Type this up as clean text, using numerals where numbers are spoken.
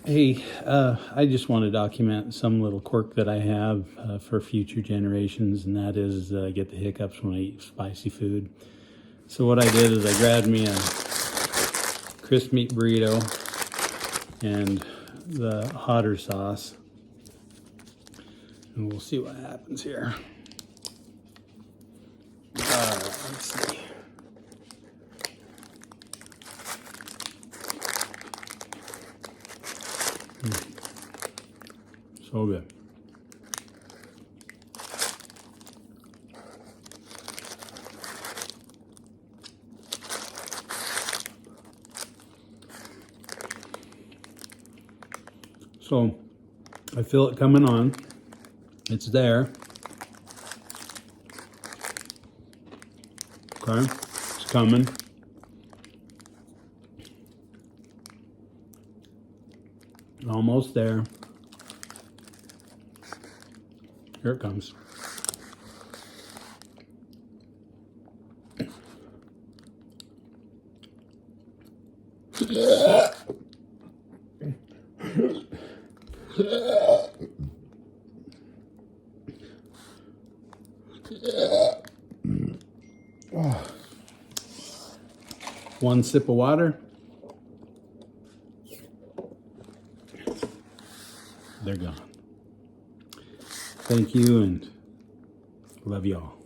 Hey, I just want to document some little quirk that I have for future generations, and that is I get the hiccups when I eat spicy food. So what I did is I grabbed me a crisp meat burrito and the hotter sauce, and we'll see what happens here. Let's see. So good. So I feel it coming on. It's there. Okay, it's coming. Almost there. Here it comes. Oh. One sip of water. They're gone. Thank you and love you all.